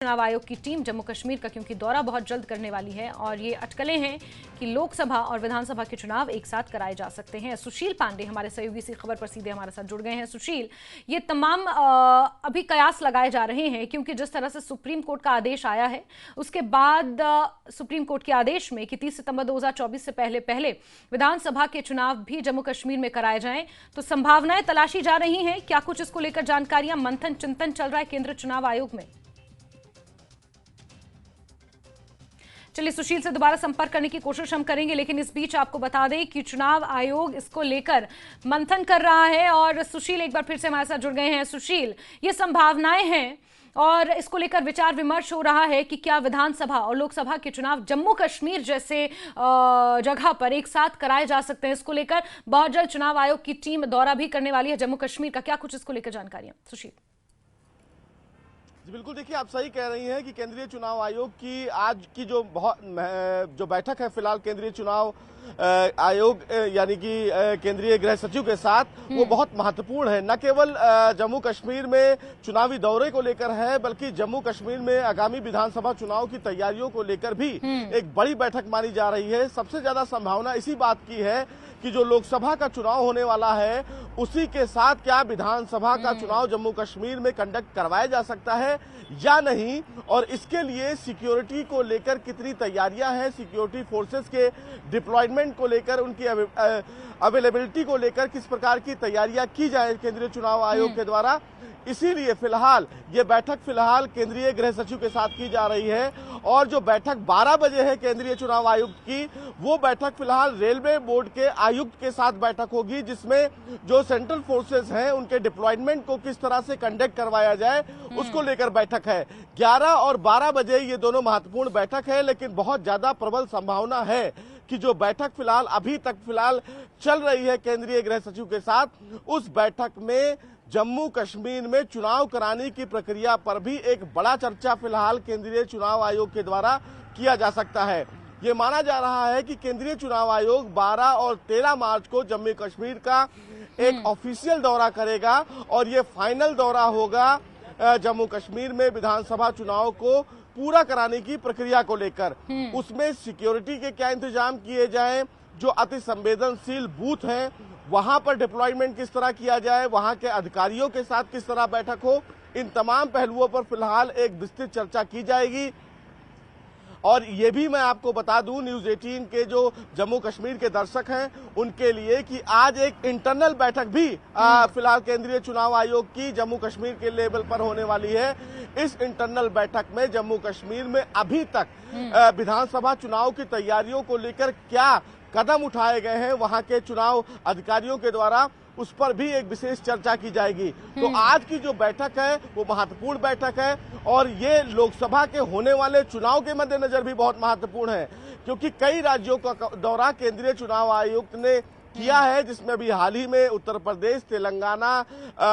चुनाव आयोग की टीम जम्मू कश्मीर का क्योंकि दौरा बहुत जल्द करने वाली है और ये अटकलें हैं कि लोकसभा और विधानसभा के चुनाव एक साथ कराए जा सकते हैं। सुशील पांडे हमारे सहयोगी इसी खबर पर सीधे हमारे साथ जुड़ गए हैं। सुशील, ये तमाम अभी कयास लगाए जा रहे हैं क्योंकि जिस तरह से सुप्रीम कोर्ट का आदेश आया है उसके बाद सुप्रीम कोर्ट के आदेश में कि 30 सितंबर 2024 से पहले विधानसभा के चुनाव भी जम्मू कश्मीर में कराए जाएं, तो संभावनाएं तलाशी जा रही हैं। क्या कुछ इसको लेकर जानकारियां, मंथन चिंतन चल रहा है केंद्रीय चुनाव आयोग में? चलिए सुशील से दोबारा संपर्क करने की कोशिश हम करेंगे, लेकिन इस बीच आपको बता दें कि चुनाव आयोग इसको लेकर मंथन कर रहा है और सुशील एक बार फिर से हमारे साथ जुड़ गए हैं। सुशील, ये संभावनाएं हैं और इसको लेकर विचार विमर्श हो रहा है कि क्या विधानसभा और लोकसभा के चुनाव जम्मू कश्मीर जैसे जगह पर एक साथ कराए जा सकते हैं। इसको लेकर बहुत जल्द चुनाव आयोग की टीम दौरा भी करने वाली है जम्मू कश्मीर का। क्या कुछ इसको लेकर जानकारियां सुशील? बिल्कुल, देखिए आप सही कह रही हैं कि केंद्रीय चुनाव आयोग की आज की जो बैठक है फिलहाल केंद्रीय चुनाव आयोग यानी कि केंद्रीय गृह सचिव के साथ वो बहुत महत्वपूर्ण है। न केवल जम्मू कश्मीर में चुनावी दौरे को लेकर है बल्कि जम्मू कश्मीर में आगामी विधानसभा चुनाव की तैयारियों को लेकर भी एक बड़ी बैठक मानी जा रही है। सबसे ज्यादा संभावना इसी बात की है कि जो लोकसभा का चुनाव होने वाला है उसी के साथ क्या विधानसभा का चुनाव जम्मू कश्मीर में कंडक्ट करवाया जा सकता है या नहीं, और इसके लिए सिक्योरिटी को लेकर कितनी तैयारियां हैं, सिक्योरिटी फोर्सेस के डिप्लॉयमेंट को लेकर, उनकी अवेलेबिलिटी को लेकर किस प्रकार की तैयारियां की जाए केंद्रीय चुनाव आयोग के द्वारा। इसीलिए फिलहाल ये बैठक फिलहाल केंद्रीय गृह सचिव के साथ की जा रही है और जो बैठक 12 बजे है केंद्रीय चुनाव आयुक्त की, वो बैठक फिलहाल रेलवे बोर्ड के आयुक्त के साथ बैठक होगी जिसमें जो सेंट्रल फोर्सेस हैं उनके डिप्लॉयमेंट को किस तरह से कंडक्ट करवाया जाए उसको लेकर बैठक है। 11 और 12 बजे ये दोनों महत्वपूर्ण बैठक है, लेकिन बहुत ज्यादा प्रबल संभावना है कि जो बैठक फिलहाल अभी तक फिलहाल चल रही है केंद्रीय गृह सचिव के साथ, उस बैठक में जम्मू कश्मीर में चुनाव कराने की प्रक्रिया पर भी एक बड़ा चर्चा फिलहाल केंद्रीय चुनाव आयोग के द्वारा किया जा सकता है। ये माना जा रहा है कि केंद्रीय चुनाव आयोग 12 और 13 मार्च को जम्मू कश्मीर का एक ऑफिशियल दौरा करेगा और ये फाइनल दौरा होगा जम्मू कश्मीर में विधानसभा चुनाव को पूरा कराने की प्रक्रिया को लेकर। उसमें सिक्योरिटी के क्या इंतजाम किए जाएं, जो अति संवेदनशील बूथ हैं वहां पर डिप्लॉयमेंट किस तरह किया जाए, वहां के अधिकारियों के साथ किस तरह बैठक हो, इन तमाम पहलुओं पर फिलहाल एक विस्तृत चर्चा की जाएगी। और ये भी मैं आपको बता दूं न्यूज 18 के जो जम्मू कश्मीर के दर्शक हैं उनके लिए कि आज एक इंटरनल बैठक भी फिलहाल केंद्रीय चुनाव आयोग की जम्मू कश्मीर के लेवल पर होने वाली है। इस इंटरनल बैठक में जम्मू कश्मीर में अभी तक विधानसभा चुनाव की तैयारियों को लेकर क्या कदम उठाए गए हैं वहां के चुनाव अधिकारियों के द्वारा, उस पर भी एक विशेष चर्चा की जाएगी। तो आज की जो बैठक है वो महत्वपूर्ण बैठक है और ये लोकसभा के होने वाले चुनाव के मद्देनजर भी बहुत महत्वपूर्ण है, क्योंकि कई राज्यों का दौरा केंद्रीय चुनाव आयुक्त ने किया है, जिसमें अभी हाल ही में उत्तर प्रदेश, तेलंगाना,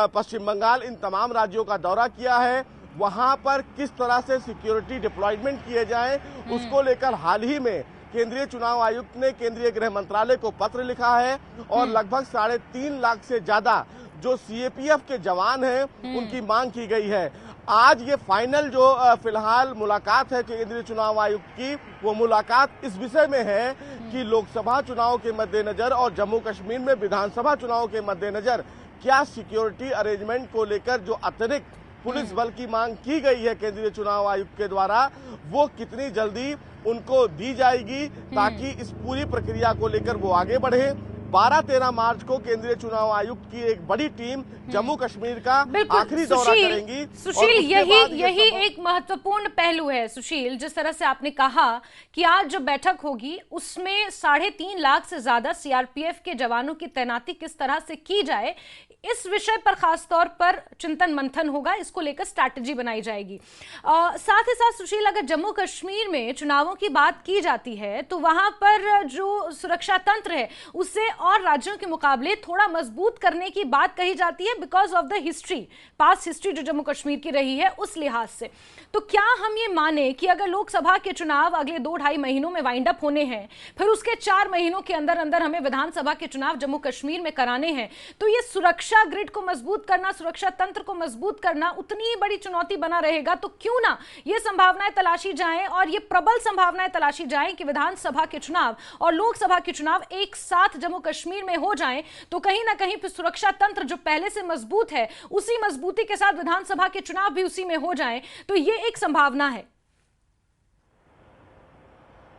पश्चिम बंगाल, इन तमाम राज्यों का दौरा किया है। वहां पर किस तरह से सिक्योरिटी डिप्लॉयमेंट किए जाए उसको लेकर हाल ही में केंद्रीय चुनाव आयुक्त ने केंद्रीय गृह मंत्रालय को पत्र लिखा है और लगभग 3.5 लाख से ज्यादा जो सीएपीएफ के जवान हैं उनकी मांग की गई है। आज ये फाइनल जो फिलहाल मुलाकात है केंद्रीय चुनाव आयुक्त की, वो मुलाकात इस विषय में है कि लोकसभा चुनाव के मद्देनजर और जम्मू कश्मीर में विधानसभा चुनाव के मद्देनजर क्या सिक्योरिटी अरेंजमेंट को लेकर जो अतिरिक्त पुलिस बल की मांग की गई है केंद्रीय चुनाव आयुक्त के द्वारा, वो कितनी जल्दी उनको दी जाएगी ताकि इस पूरी प्रक्रिया को लेकर वो आगे बढ़े। 12-13 मार्च को केंद्रीय चुनाव आयुक्त की एक बड़ी टीम जम्मू कश्मीर का आखिरी दौरा करेंगी। सुशील, यही एक महत्वपूर्ण पहलू है। सुशील, जिस तरह से आपने कहा कि आज जो बैठक होगी उसमें 3.5 लाख से ज्यादा सीआरपीएफ के जवानों की तैनाती किस तरह से की जाए, इस विषय पर खासतौर पर चिंतन मंथन होगा, इसको लेकर स्ट्रैटेजी बनाई जाएगी। साथ ही साथ सुशील, अगर जम्मू कश्मीर में चुनावों की बात की जाती है तो वहां पर जो सुरक्षा तंत्र है उससे और राज्यों के मुकाबले थोड़ा मजबूत करने की बात कही जाती है because of the history, past history जो जम्मू कश्मीर की रही है उस लिहाज से। तो क्या हम ये माने कि अगर लोकसभा के चुनाव अगले 2-2.5 महीनों में वाइंड अप होने हैं, फिर उसके 4 महीनों के अंदर अंदर हमें विधानसभा के चुनाव जम्मू कश्मीर में कराने हैं, तो ये सुरक्षा ग्रिड को मजबूत करना, सुरक्षा तंत्र को मजबूत करना उतनी ही बड़ी चुनौती बना रहेगा? तो क्यों ना ये संभावनाएं तलाशी जाएं और ये प्रबल संभावनाएं तलाशी जाएं कि विधानसभा के चुनाव और लोकसभा के चुनाव एक साथ जम्मू कश्मीर में हो जाएं, तो कहीं ना कहीं फिर सुरक्षा तंत्र जो पहले से मजबूत है उसी मजबूती के साथ विधानसभा के चुनाव भी उसी में हो जाएं, तो ये एक संभावना है।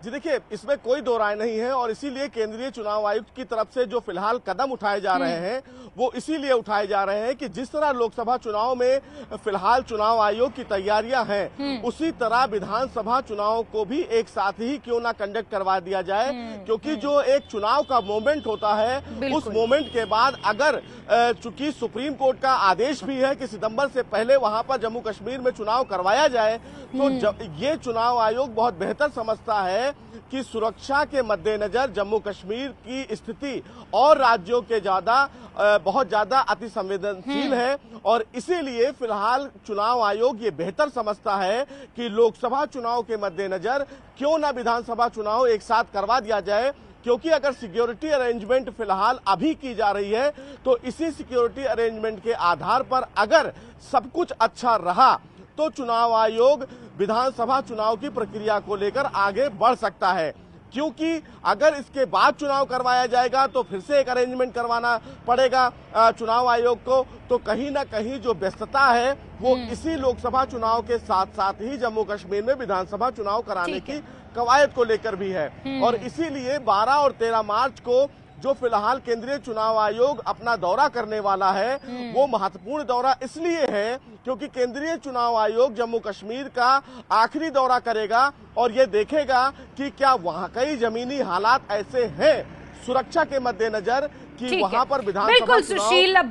जी देखिए, इसमें कोई दो राय नहीं है और इसीलिए केंद्रीय चुनाव आयुक्त की तरफ से जो फिलहाल कदम उठाए जा रहे हैं वो इसीलिए उठाए जा रहे हैं कि जिस तरह लोकसभा चुनाव में फिलहाल चुनाव आयोग की तैयारियां हैं, उसी तरह विधानसभा चुनाव को भी एक साथ ही क्यों ना कंडक्ट करवा दिया जाए, क्योंकि जो एक चुनाव का मोमेंट होता है उस मोमेंट के बाद अगर चूंकि सुप्रीम कोर्ट का आदेश भी है कि सितंबर से पहले वहां पर जम्मू कश्मीर में चुनाव करवाया जाए, तो ये चुनाव आयोग बहुत बेहतर समझता है कि सुरक्षा के मद्देनजर जम्मू कश्मीर की स्थिति और राज्यों के बहुत ज्यादा अति संवेदनशील है और इसीलिए फिलहाल चुनाव आयोग ये बेहतर समझता है कि लोकसभा चुनाव के मद्देनजर क्यों ना विधानसभा चुनाव एक साथ करवा दिया जाए, क्योंकि अगर सिक्योरिटी अरेंजमेंट फिलहाल अभी की जा रही है तो इसी सिक्योरिटी अरेंजमेंट के आधार पर अगर सब कुछ अच्छा रहा तो चुनाव आयोग विधानसभा चुनाव की प्रक्रिया को लेकर आगे बढ़ सकता है, क्योंकि अगर इसके बाद चुनाव करवाया जाएगा तो फिर से एक अरेंजमेंट करवाना पड़ेगा चुनाव आयोग को, तो कहीं ना कहीं जो व्यस्तता है वो इसी लोकसभा चुनाव के साथ साथ ही जम्मू कश्मीर में विधानसभा चुनाव कराने की कवायद को लेकर भी है। और इसीलिए 12 और 13 मार्च को जो फिलहाल केंद्रीय चुनाव आयोग अपना दौरा करने वाला है वो महत्वपूर्ण दौरा इसलिए है क्योंकि केंद्रीय चुनाव आयोग जम्मू कश्मीर का आखिरी दौरा करेगा और ये देखेगा कि क्या वहां कई जमीनी हालात ऐसे हैं सुरक्षा के मद्देनजर कि वहां पर विधानसभा चुनाव